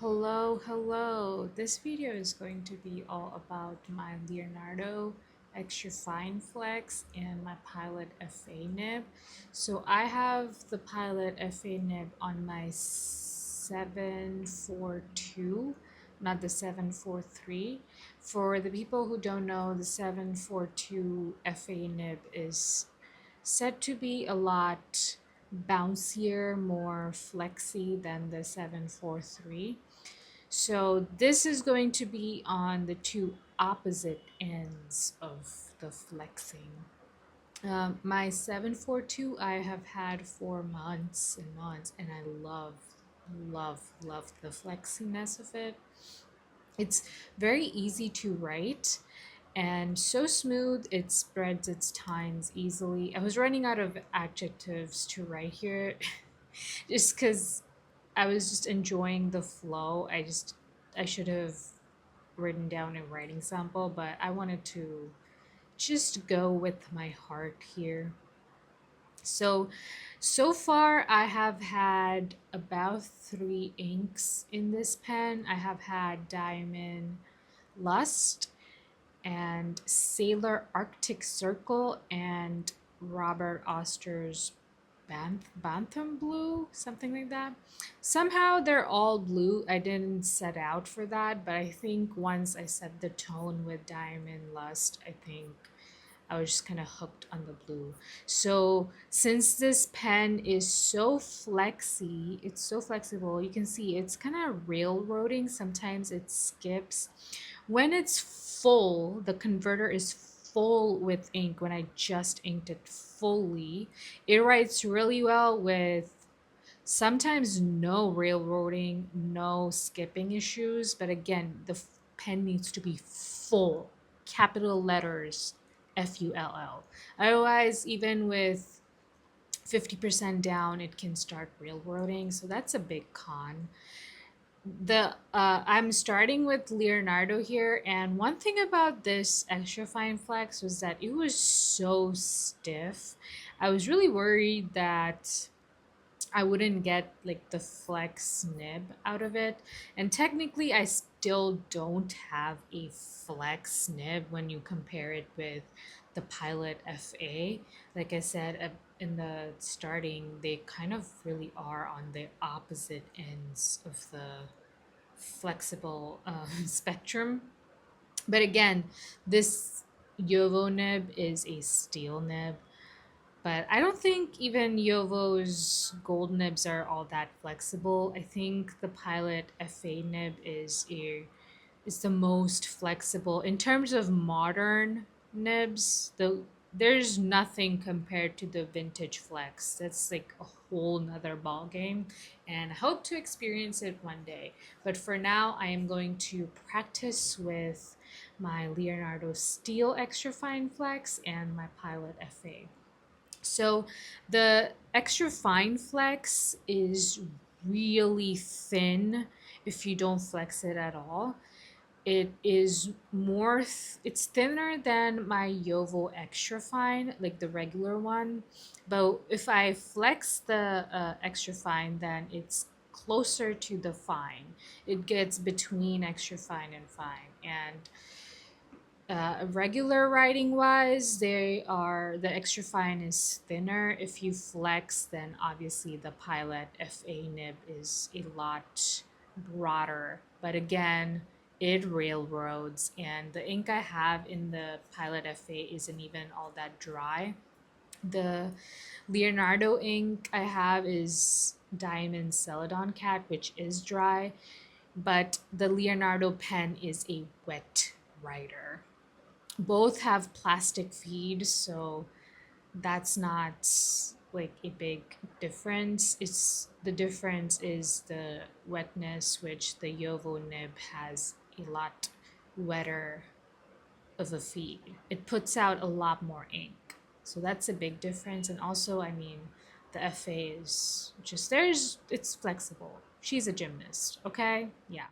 Hello. This video is going to be all about my Leonardo Extra Fine Flex and my Pilot FA nib. So I have the Pilot FA nib on my 742, not the 743. For the people who don't know, the 742 FA nib is said to be a lot bouncier, more flexy than the 743. So this is going to be on the two opposite ends of the flexing. My 742 I have had for months and months, and I love the flexiness of it. It's very easy to write and so smooth, it spreads its tines easily. I was running out of adjectives to write here just because I was just enjoying the flow. I should have written down a writing sample, but I wanted to just go with my heart here. So far I have had about three inks in this pen. I have had Diamond Lust and Sailor Arctic Circle and Robert Oster's Bantam Blue, something like that. Somehow they're all blue. I didn't set out for that, but I think once I set the tone with Diamond Lust, I think I was just kind of hooked on the blue. So since this pen is so flexy, it's so flexible, you can see it's kind of railroading. Sometimes it skips. When it's full, the converter is full with ink. When I just inked it fully, it writes really well with sometimes no railroading, no skipping issues. But again, the pen needs to be full, capital letters, FULL. Otherwise, even with 50% down, it can start railroading. So that's a big con. I'm starting with Leonardo here, and one thing about this extra fine flex was that it was so stiff. I was really worried that I wouldn't get like the flex nib out of it. And technically I still don't have a flex nib when you compare it with the Pilot FA. Like I said in the starting, they kind of really are on the opposite ends of the flexible spectrum. But again, this JoWo nib is a steel nib, but I don't think even JoWo's gold nibs are all that flexible. I think the Pilot FA nib is the most flexible in terms of modern nibs. There's nothing compared to the vintage flex. That's like a whole nother ball game, and I hope to experience it one day. But for now, I am going to practice with my Leonardo Steel Extra Fine Flex and my Pilot FA. So the extra fine flex is really thin if you don't flex it at all. It is it's thinner than my JoWo extra fine, like the regular one. But if I flex the extra fine, then it's closer to the fine. It gets between extra fine and fine. And regular writing wise, the extra fine is thinner. If you flex, then obviously the Pilot FA nib is a lot broader. But again, it railroads, and the ink I have in the Pilot FA isn't even all that dry. The Leonardo ink I have is Diamond Celadon Cat, which is dry, but the Leonardo pen is a wet writer. Both have plastic feed, so that's not like a big difference. It's the difference is the wetness, which the JoWo nib has a lot wetter of a feed. It puts out a lot more ink, so that's a big difference. And also, I mean, the FA is just it's flexible. She's a gymnast, okay? Yeah.